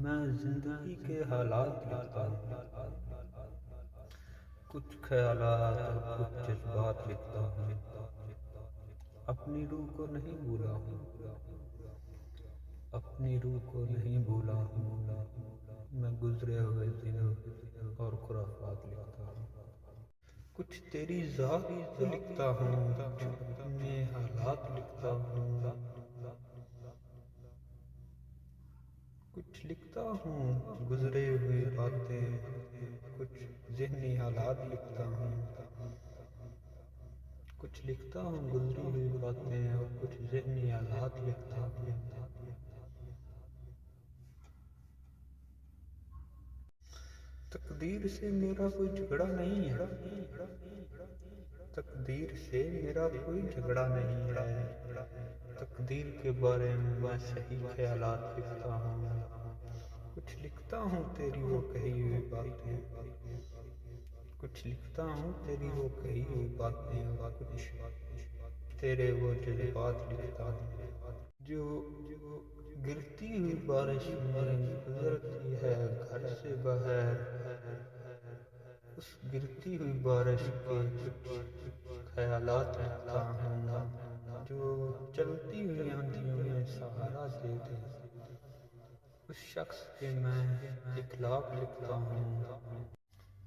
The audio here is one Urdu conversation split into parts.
میں زندگی کے حالات لکھتا ہوں، کچھ خیالات اور کچھ جذبات لکھتا ہوں، اپنی روح کو نہیں بھولا ہوں، اپنی روح کو نہیں بھولا ہوں، میں گزرے ہوئے دن اور خرافات لکھتا ہوں، کچھ تیری ذات کو لکھتا ہوں، کچھ اپنے حالات لکھتا ہوں، کچھ لکھتا ہوں گزرے ہوئے باتیں، کچھ ذہنی حالات لکھتا ہوں، کچھ لکھتا ہوں گزری ہوئی باتیں اور کچھ ذہنی حالات لکھتا ہوں۔ تقدیر سے میرا کوئی جھگڑا نہیں ہے، تقدیر سے میرا کوئی جھگڑا نہیں ہے، تقدیر کے بارے میں صحیح خیالات لکھتا ہوں، کچھ لکھتا ہوں تیری وہ کہی ہوئی باتیں، کچھ لکھتا ہوں تیری وہ کہی ہوئی باتیں اور کچھ تیرے وہ جذبات لکھتا ہوں، جو گرتی ہوئی بارش میں گزرتی ہے گھر سے باہر، اس گرتی ہوئی بارش کے کچھ خیالات لکھتا ہوں، جو چلتی ہوئی آندھیوں میں سہارا دے دے، اس شخص کے میں اخلاق لکھتا ہوں،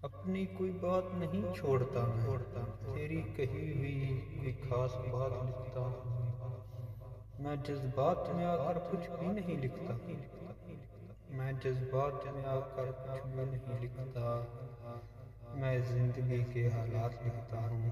اپنی کوئی بات نہیں چھوڑتا میں، تیری کہی ہوئی کوئی خاص بات لکھتا ہوں، میں جذبات میں آ کر کچھ بھی نہیں لکھتا، میں جذبات میں آ کر کچھ بھی نہیں لکھتا، میں زندگی کے حالات لکھتا ہوں۔